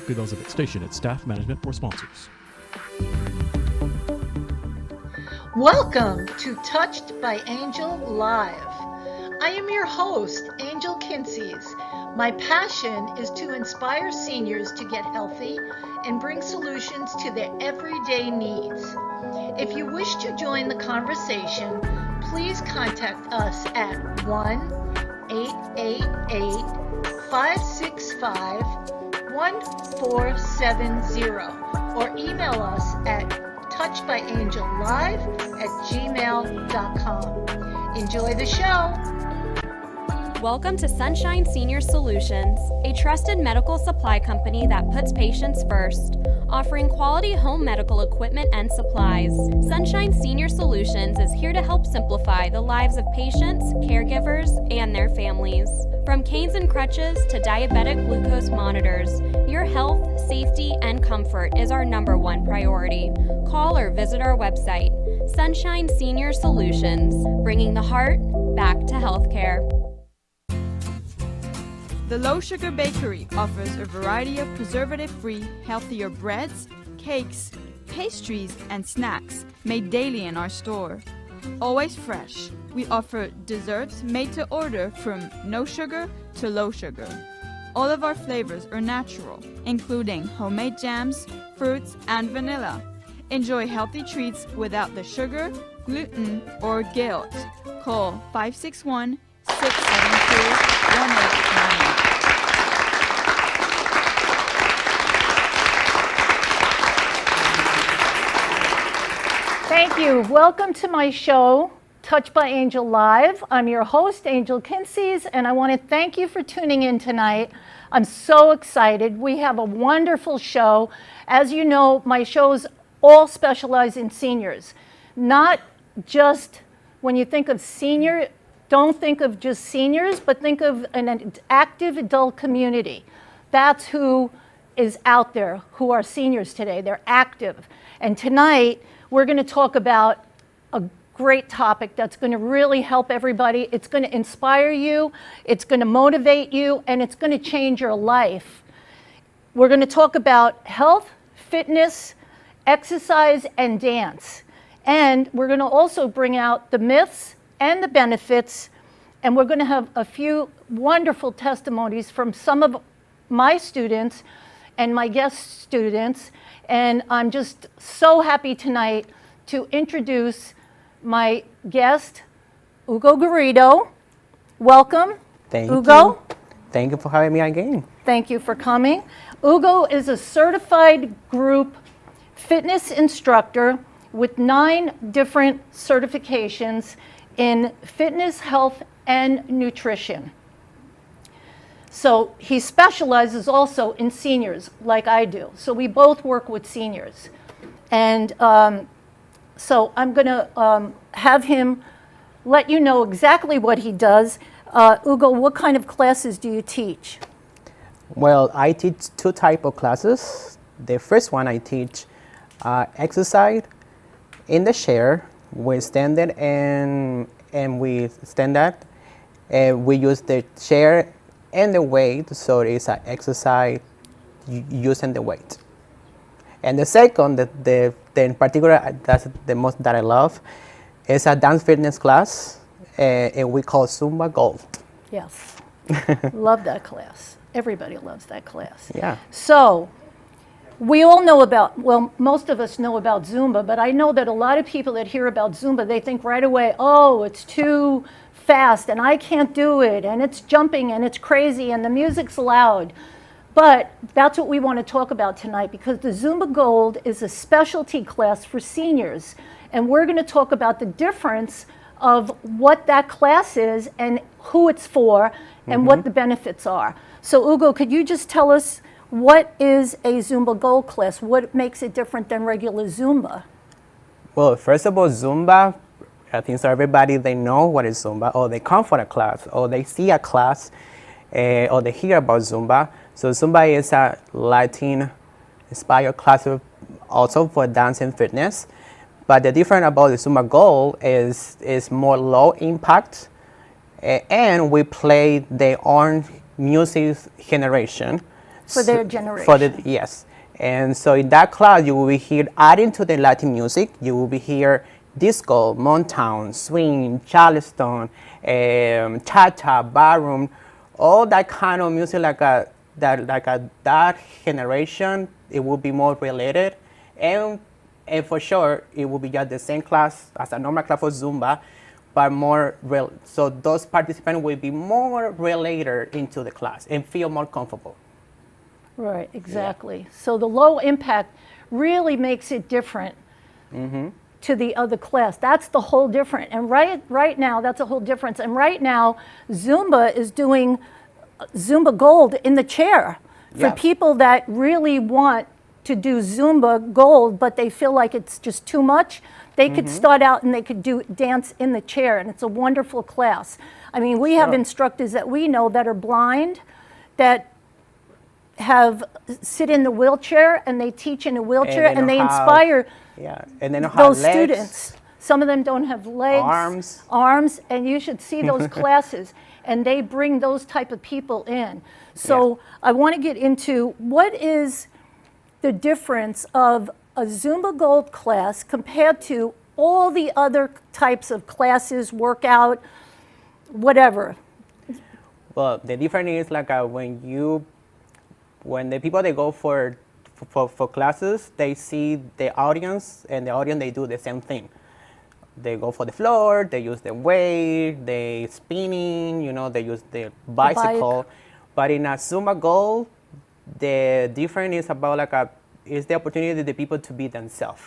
Good Elizabeth Station at staff management for sponsors. Welcome to Touched by Angel Live. I am your host, Angel Kinseys. My passion is to inspire seniors to get healthy and bring solutions to their everyday needs. If you wish to join the conversation, please contact us at 1-888-565-1470 or email us at touchedbyangellive@gmail.com. Enjoy the show. Welcome to Sunshine Senior Solutions, a trusted medical supply company that puts patients first, offering quality home medical equipment and supplies. Sunshine Senior Solutions is here to help simplify the lives of patients, caregivers, and their families. From canes and crutches to diabetic glucose monitors, your health, safety, and comfort is our #1 priority. Call or visit our website, Sunshine Senior Solutions, bringing the heart back to healthcare. The Low Sugar Bakery offers a variety of preservative-free, healthier breads, cakes, pastries, and snacks made daily in our store. Always fresh, we offer desserts made to order from no sugar to low sugar. All of our flavors are natural, including homemade jams, fruits, and vanilla. Enjoy healthy treats without the sugar, gluten, or guilt. Call 561-672-1898. Thank you. Welcome to my show, Touched by Angel Live. I'm your host, Angel Kinseys, and I want to thank you for tuning in tonight. I'm so excited. We have a wonderful show. As you know, my shows all specialize in seniors. Not just when you think of senior, don't think of just seniors, but think of an active adult community. That's who is out there, who are seniors today. They're active. And tonight, we're going to talk about a great topic that's going to really help everybody. It's going to inspire you, it's going to motivate you, and it's going to change your life. We're going to talk about health, fitness, exercise, and dance. And we're going to also bring out the myths and the benefits, and we're going to have a few wonderful testimonies from some of my students and my guest students. And I'm just so happy tonight to introduce my guest, Hugo Garrido. Welcome, Thank Hugo. you. Thank you for having me again. Thank you for coming. Hugo is a certified group fitness instructor with 9 different certifications in fitness, health, and nutrition. So he specializes also in seniors, like I do. So we both work with seniors. And so I'm going to have him let you know exactly what he does. Hugo, what kind of classes do you teach? Well, I teach 2 types of classes. The first one I teach exercise in the chair. We stand it and we stand that. We use the chair and the weight, so it's an exercise using the weight. And the second, the in particular, that's the most that I love, is a dance fitness class, and we call Zumba Gold. Yes, love that class. Everybody loves that class. Yeah. So we all know about, well, most of us know about Zumba, but I know that a lot of people that hear about Zumba, they think right away, oh, it's too fast and I can't do it, and it's jumping and it's crazy and the music's loud. But that's what we want to talk about tonight, because the Zumba Gold is a specialty class for seniors, and we're going to talk about the difference of what that class is and who it's for and what the benefits are. So Hugo, could you just tell us what is a Zumba Gold class? What makes it different than regular Zumba? Well, first of all, Zumba, I think so everybody, they know what is Zumba, or they come for a class, or they see a class, or they hear about Zumba. So Zumba is a Latin-inspired class also for dance and fitness. But the difference about the Zumba Gold is more low impact, and we play their own music generation. for their generation. Yes. And so in that class, you will be here adding to the Latin music. You will be here disco, Motown, swing, Charleston, cha-cha, ballroom, all that kind of music that generation. It will be more related, and for sure it will be just the same class as a normal class for Zumba, but more real. So those participants will be more related into the class and feel more comfortable. Right, exactly. So the low impact really makes it different to the other class. That's the whole difference. And right now, that's a whole difference. And right now, Zumba is doing Zumba Gold in the chair for people that really want to do Zumba Gold, but they feel like it's just too much. They could start out and they could dance in the chair, and it's a wonderful class. I mean, we have instructors that we know that are blind, that sit in the wheelchair, and they teach in a wheelchair, and they inspire and they know those legs, students. Some of them don't have legs, arms, and you should see those classes, and they bring those type of people in. So I want to get into what is the difference of a Zumba Gold class compared to all the other types of classes, workout, whatever. Well, the difference is like when the people they go for classes, they see the audience, and the audience they do the same thing. They go for the floor, they use the weight, they spinning, they use the bicycle. But in a Zumba Gold, the difference is about is the opportunity of the people to be themselves,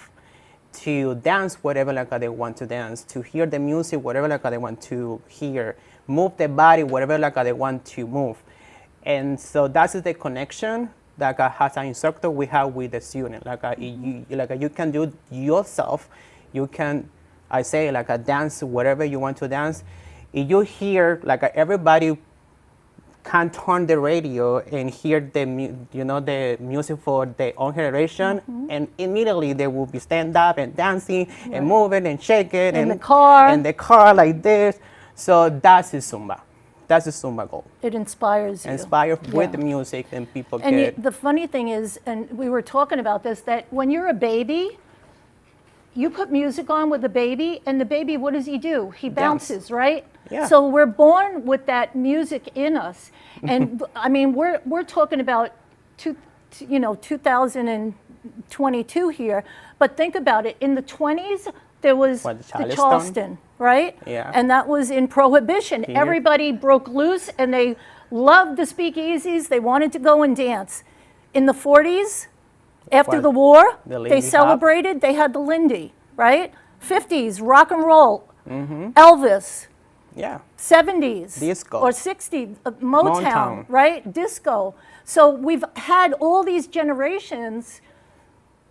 to dance whatever they want to dance, to hear the music whatever they want to hear, move the body whatever they want to move. And so that's the connection that as an instructor we have with the student. You can do yourself. You can, I say, dance whatever you want to dance. If you hear everybody can turn the radio and hear the music for their own generation, and immediately they will be stand up and dancing and moving and shaking in the car like this. So that's the Zumba. That's the Zumba Gold. It inspires you. Inspire with the music, and people And the funny thing is, and we were talking about this, that when you're a baby, you put music on with the baby, and the baby, what does he do? He bounces, right? Yeah. So we're born with that music in us. And I mean, we're talking about 2022 here, but think about it. In the 20s, there was the Charleston, right? Yeah. And that was in Prohibition. Here. Everybody broke loose, and they loved the speakeasies. They wanted to go and dance. In the 40s, after the war, they celebrated. They had the Lindy, right? 50s, rock and roll, Elvis. Yeah. 70s. Disco. Or 60s, Motown, right? Disco. So we've had all these generations,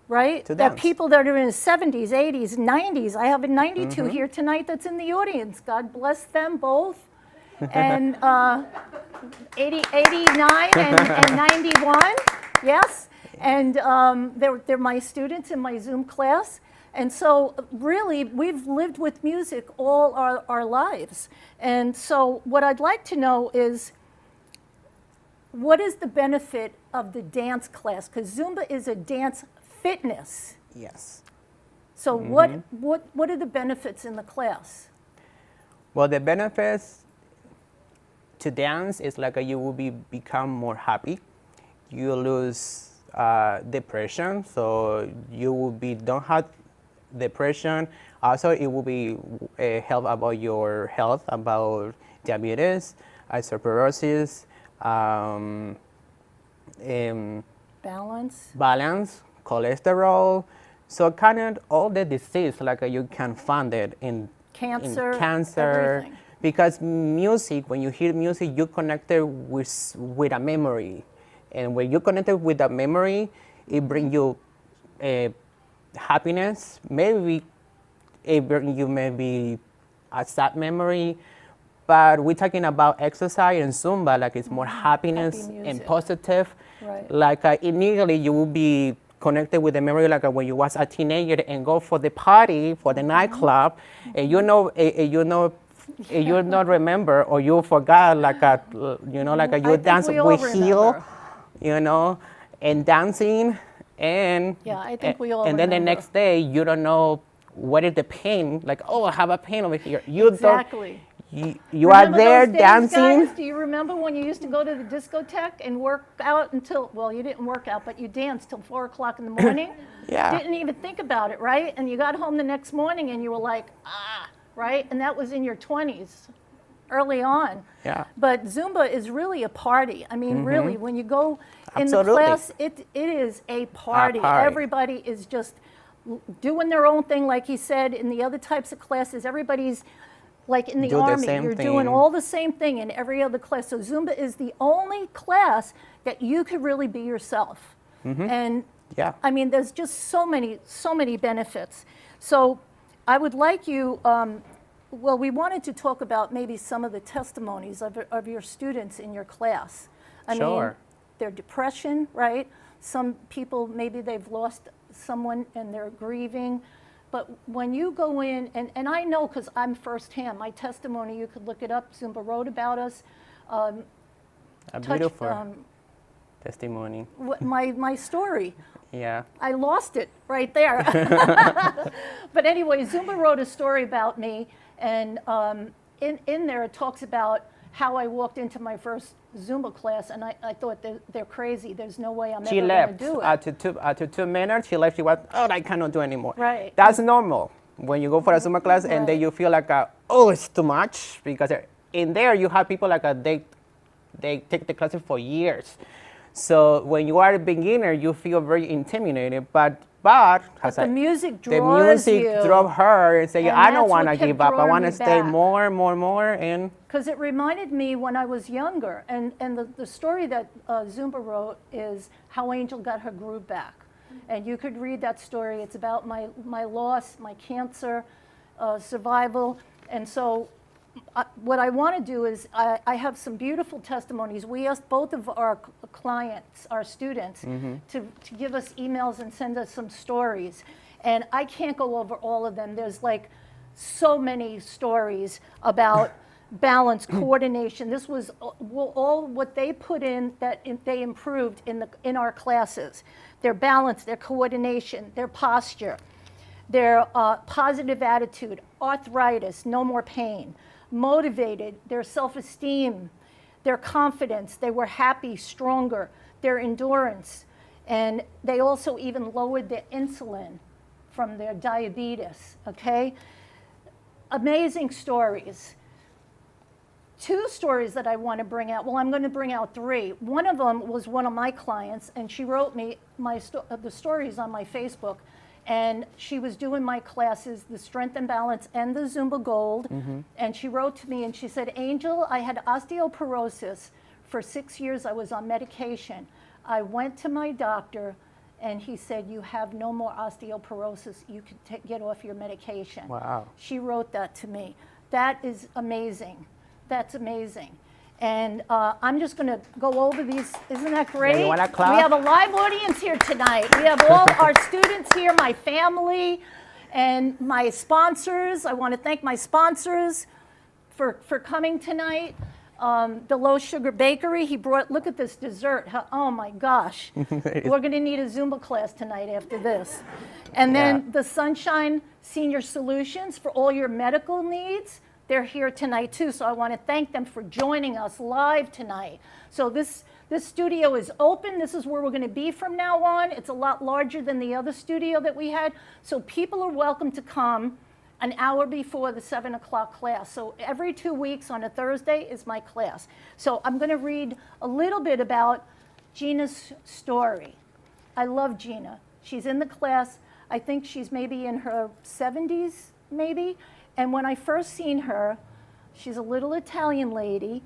right? That people that are in the 70s, 80s, 90s. I have a 92 here tonight that's in the audience. God bless them both. And 89 and 91, yes. And they're my students in my Zoom class. And so really, we've lived with music all our lives. And so what I'd like to know is, what is the benefit of the dance class? Because Zumba is a dance fitness. Yes. So what are the benefits in the class? Well, the benefits to dance is you will become more happy. You lose depression, so you will don't have depression. Also, it will be help about your health, about diabetes, osteoporosis, balance, cholesterol. So kind of all the disease you can find it in cancer, everything. Because music, when you hear music, you connect it with a memory. And when you connect it with a memory, it brings you happiness. Maybe it brings you a sad memory. But we're talking about exercise and Zumba, it's more happiness and positive. Right. Immediately you will be connected with the memory when you was a teenager and go for the party, for the nightclub, and you not remember, or you forgot you dance with heel. you know, and dancing, and Yeah, I think we all And then the remember. next day, you don't know what is the pain. Like, oh, I have a pain over here. You Exactly. don't. You are Remember there those days, dancing. guys? Do you remember when you used to go to the discotheque and work out until, well, you didn't work out, but you danced till 4 o'clock in the morning? Yeah. Didn't even think about it, right? And you got home the next morning and you were like, right? And that was in your 20s, early on. Yeah. But Zumba is really a party. I mean, really, when you go in the Absolutely. class, it is a party. party. Everybody is just doing their own thing, like he said. In the other types of classes, everybody's like in the Do the Army, same you're doing thing. all the same thing in every other class. So Zumba is the only class that you could really be yourself. And Yeah. I mean, there's just so many benefits. So I would like you, well, we wanted to talk about maybe some of the testimonies of your students in your class. I mean, Sure. their depression, right? Some people, maybe they've lost someone and they're grieving. But when you go in, and I know because I'm firsthand, my testimony, you could look it up, Zumba wrote about us. A touch- beautiful testimony. my story. Yeah. I lost it right there. But anyway, Zumba wrote a story about me, and in there it talks about how I walked into my first Zumba class, and I thought they're crazy. There's no way I'm She ever going left to do it. after 2 minutes. She left. She was, oh, I cannot do anymore. Right. That's normal when you go for a Zumba class, and then Right. you feel like, oh, it's too much, because in there you have people like they take the classes for years. So when you are a beginner, you feel very intimidated. But as the music the draws music you. drove her and say, And I that's don't what want to kept give up. I drawing want to me stay back. more, and Because it reminded me when I was younger, and the story that Zumba wrote is how Angel got her groove back. And you could read that story. It's about my loss, my cancer, survival. And so what I want to do is I have some beautiful testimonies. We asked both of our clients, our students, to give us emails and send us some stories. And I can't go over all of them. There's like so many stories about balance, coordination. This was all what they put in that they improved in our classes. Their balance, their coordination, their posture, their positive attitude, arthritis, no more pain, motivated, their self-esteem, their confidence. They were happy, stronger, their endurance. And they also even lowered their insulin from their diabetes, okay? Amazing stories. 2 stories that I want to bring out. Well, I'm going to bring out 3. One of them was one of my clients, and she wrote me the stories on my Facebook. And she was doing my classes, the Strength and Balance and the Zumba Gold. And she wrote to me and she said, Angel, I had osteoporosis. For 6 years, I was on medication. I went to my doctor, and he said, you have no more osteoporosis. You can get off your medication. Wow. She wrote that to me. That is amazing. That's amazing. And I'm just going to go over these. Isn't that great? you wanna clap? We have a live audience here tonight. We have all our students here, my family, and my sponsors. I want to thank my sponsors for coming tonight. The Low Sugar Bakery, he brought, look at this dessert. Oh my gosh. We're going to need a Zumba class tonight after this. And then Yeah. the Sunshine Senior Solutions for all your medical needs. They're here tonight too, so I want to thank them for joining us live tonight. So this studio is open. This is where we're going to be from now on. It's a lot larger than the other studio that we had. So people are welcome to come an hour before the 7 o'clock class. So every 2 weeks on a Thursday is my class. So I'm going to read a little bit about Gina's story. I love Gina. She's in the class. I think she's maybe in her 70s, maybe. And when I first seen her, she's a little Italian lady,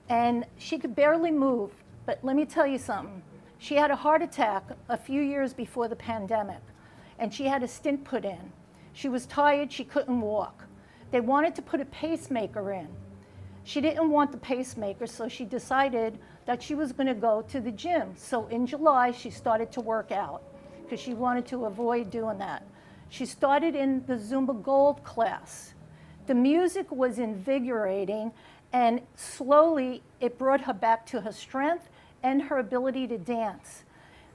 and she could barely move. But let me tell you something. She had a heart attack a few years before the pandemic, and she had a stent put in. She was tired, she couldn't walk. They wanted to put a pacemaker in. She didn't want the pacemaker, so she decided that she was going to go to the gym. So in July, she started to work out because she wanted to avoid doing that. She started in the Zumba Gold class. The music was invigorating, and slowly it brought her back to her strength and her ability to dance.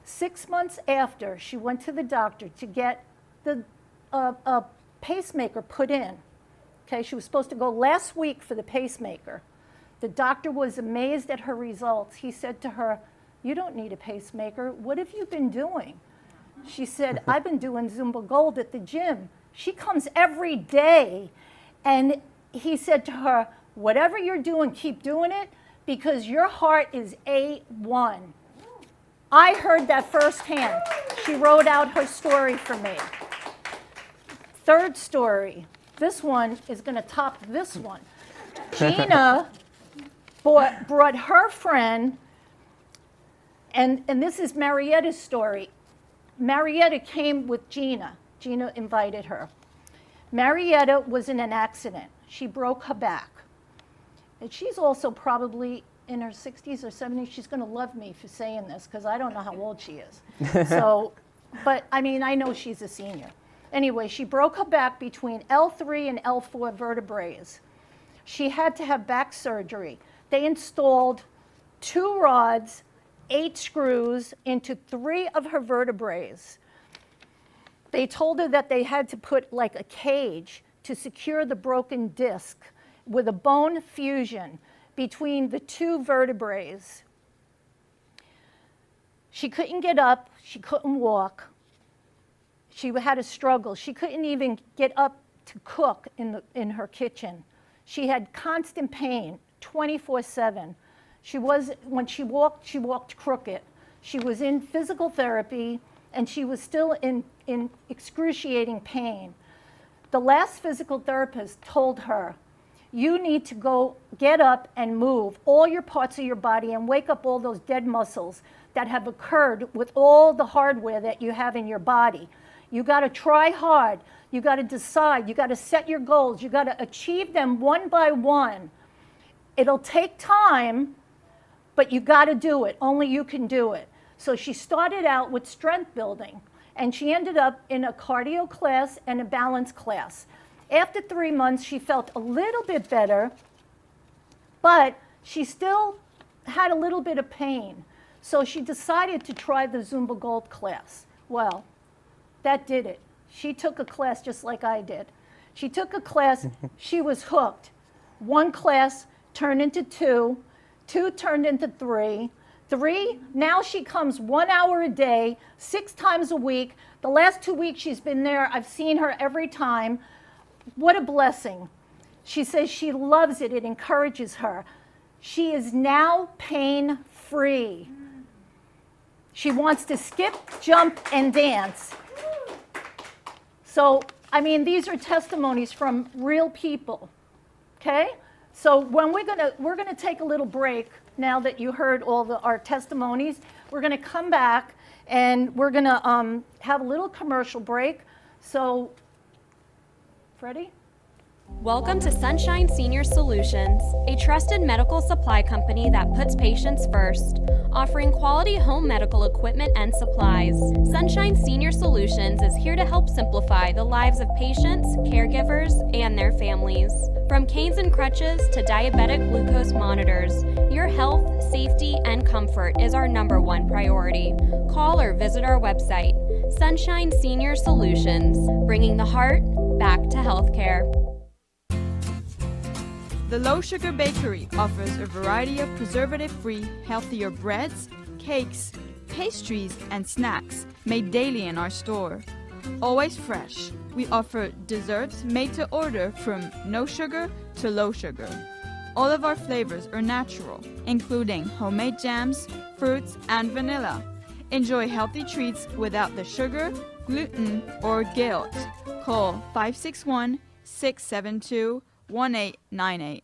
6 months after, she went to the doctor to get the a pacemaker put in. Okay, she was supposed to go last week for the pacemaker. The doctor was amazed at her results. He said to her, "You don't need a pacemaker. What have you been doing?" She said, "I've been doing Zumba Gold at the gym." She comes every day. And he said to her, "Whatever you're doing, keep doing it because your heart is A1. I heard that firsthand. She wrote out her story for me. Third story. This one is going to top this one. Gina brought her friend, and this is Marietta's story. Marietta came with Gina. Gina invited her. Marietta was in an accident. She broke her back. And she's also probably in her 60s or 70s. She's going to love me for saying this because I don't know how old she is. So, but I mean, I know she's a senior. Anyway, she broke her back between L3 and L4 vertebrae. She had to have back surgery. They installed 2 rods, 8 screws into 3 of her vertebrae. They told her that they had to put like a cage to secure the broken disc with a bone fusion between the 2 vertebrae. She couldn't get up, she couldn't walk. She had a struggle. She couldn't even get up to cook in her kitchen. She had constant pain 24/7. When she walked crooked. She was in physical therapy and she was still in excruciating pain. The last physical therapist told her, "You need to go get up and move all your parts of your body and wake up all those dead muscles that have occurred with all the hardware that you have in your body. You got to try hard. You got to decide. You got to set your goals. You got to achieve them one by one. It'll take time, but you got to do it. Only you can do it." So she started out with strength building, and she ended up in a cardio class and a balance class. After 3 months, she felt a little bit better, but she still had a little bit of pain. So she decided to try the Zumba Gold class. Well, that did it. She took a class just like I did. She took a class, she was hooked. 1 class turned into 2, 2 turned into 3, 3, now she comes 1 hour a day, 6 times a week. The last 2 weeks she's been there, I've seen her every time. What a blessing. She says she loves it, it encourages her. She is now pain-free. She wants to skip, jump, and dance. So, I mean, these are testimonies from real people, okay? So when we're gonna take a little break now that you heard all our testimonies. We're gonna come back and we're gonna have a little commercial break. So, Freddie? Welcome to Sunshine Senior Solutions, a trusted medical supply company that puts patients first, offering quality home medical equipment and supplies. Sunshine Senior Solutions is here to help simplify the lives of patients, caregivers, and their families. From canes and crutches to diabetic glucose monitors, your health, safety, and comfort is our #1 priority. Call or visit our website, Sunshine Senior Solutions, bringing the heart back to healthcare. The Low Sugar Bakery offers a variety of preservative-free, healthier breads, cakes, pastries, and snacks made daily in our store. Always fresh, we offer desserts made to order from no sugar to low sugar. All of our flavors are natural, including homemade jams, fruits, and vanilla. Enjoy healthy treats without the sugar, gluten, or guilt. Call 561-672-1898.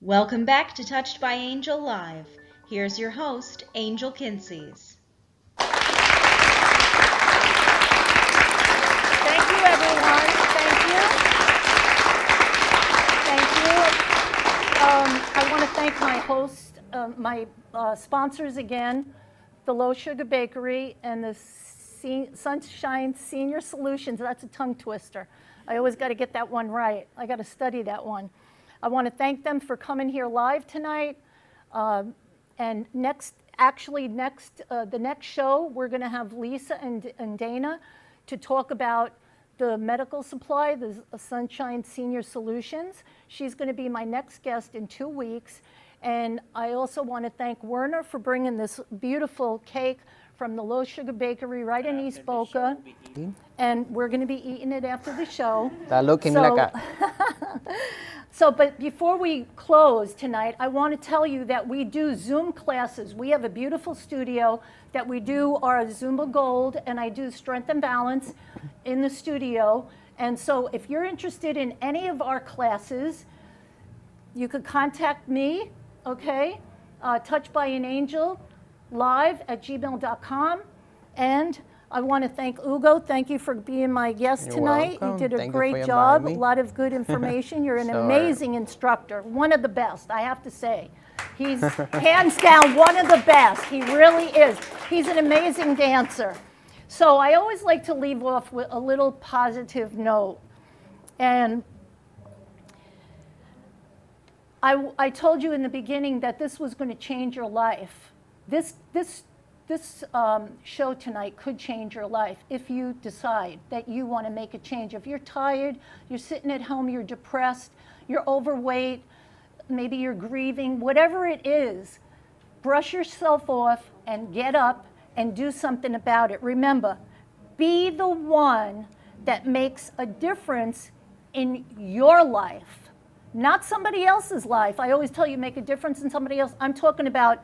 Welcome back to Touched by Angel Live. Here's your host, Angel Kinseys. Thank you, everyone. Thank you. Thank you. I want to thank my host, my sponsors again, the Low Sugar Bakery and the Sunshine Senior Solutions. That's a tongue twister. I always got to get that one right. I got to study that one. I want to thank them for coming here live tonight. And the next show, we're going to have Lisa and Dana to talk about the medical supply, the Sunshine Senior Solutions. She's going to be my next guest in 2 weeks. And I also want to thank Werner for bringing this beautiful cake from the Low Sugar Bakery right in East Boca. And we're going to be eating it after the show. But before we close tonight, I want to tell you that we do Zoom classes. We have a beautiful studio that we do our Zumba Gold, and I do Strength and Balance in the studio. And so if you're interested in any of our classes, you could contact me, okay? Touched by an Angel live@gmail.com. And I want to thank Ugo. Thank you for being my guest You're tonight. welcome. You did a Thank you great for job. inviting A me. lot of good information. You're an Sure. amazing instructor. One of the best, I have to say. He's hands down one of the best. He really is. He's an amazing dancer. So I always like to leave off with a little positive note. And I told you in the beginning that this was going to change your life. This show tonight could change your life if you decide that you want to make a change. If you're tired, you're sitting at home, you're depressed, you're overweight, maybe you're grieving, whatever it is, brush yourself off and get up and do something about it. Remember, be the one that makes a difference in your life, not somebody else's life. I always tell you, make a difference in somebody else. I'm talking about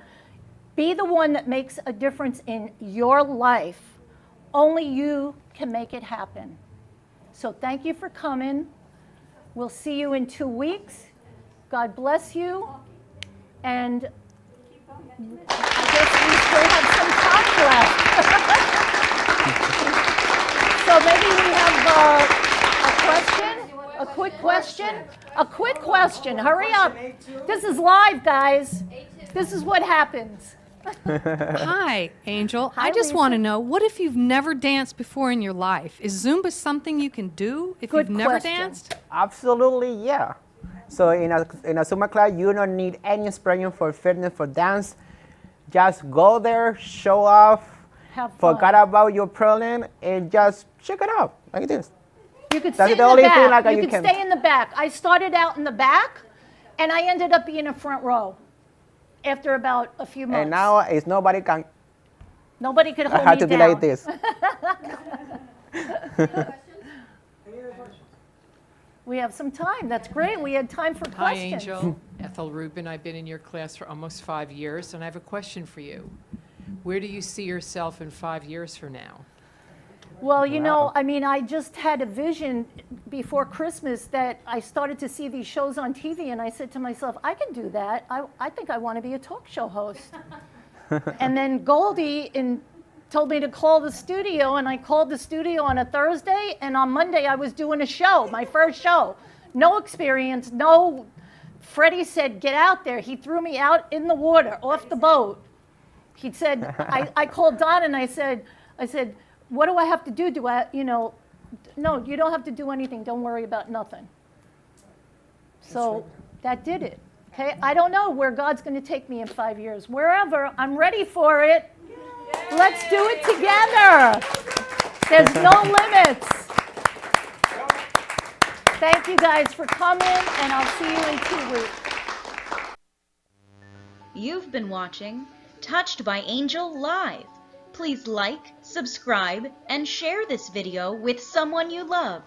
be the one that makes a difference in your life. Only you can make it happen. So thank you for coming. We'll see you in 2 weeks. God bless you. And I guess we still have some time left. So maybe we have a question, a quick question. Hurry up. This is live, guys. This is what happens. Hi, Angel. Hi, I just Lisa. want to know, what if you've never danced before in your life? Is Zumba something you can do if Good you've never question. danced? Absolutely, yeah. So in a Zumba class, you don't need any inspiration for fitness, for dance. Just go there, show off, Have fun. forget about your problem, and just check it out like this. You could That's sit the in only the thing, back. like, You you could can- stay in the back. I started out in the back, and I ended up being in front row after about a few months. And now it's nobody can. Nobody could I hold had me to be down. like this. We have some time. That's great. We had time for Hi, questions. Angel. Ethel Rubin. I've been in your class for almost 5 years, and I have a question for you. Where do you see yourself in 5 years from now? Well, you know, I mean, I just had a vision before Christmas that I started to see these shows on TV, and I said to myself, I can do that. I think I want to be a talk show host. And then Goldie told me to call the studio, and I called the studio on a Thursday, and on Monday I was doing a show, my first show. No experience, no. Freddie said, get out there. He threw me out in the water, off the boat. He said, I called Don and I said, what do I have to do? No, you don't have to do anything. Don't worry about nothing. So that did it. Okay, I don't know where God's going to take me in 5 years. Wherever, I'm ready for it. Let's do it together. There's no limits. Thank you guys for coming, and I'll see you in 2 weeks. You've been watching Touched by Angel Live. Please like, subscribe, and share this video with someone you love.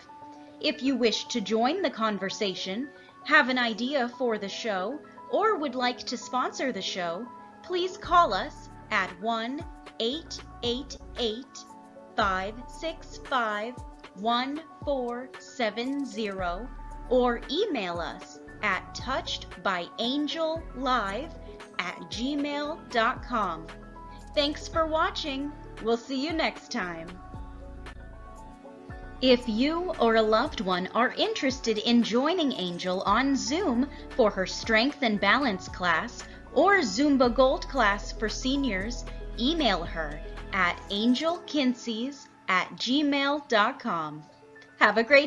If you wish to join the conversation, have an idea for the show, or would like to sponsor the show, please call us at 1-888-565-1470 or email us at touchedbyangellive@gmail.com. Thanks for watching. We'll see you next time. If you or a loved one are interested in joining Angel on Zoom for her Strength and Balance class or Zumba Gold class for seniors, email her at angelkinseys@gmail.com. Have a great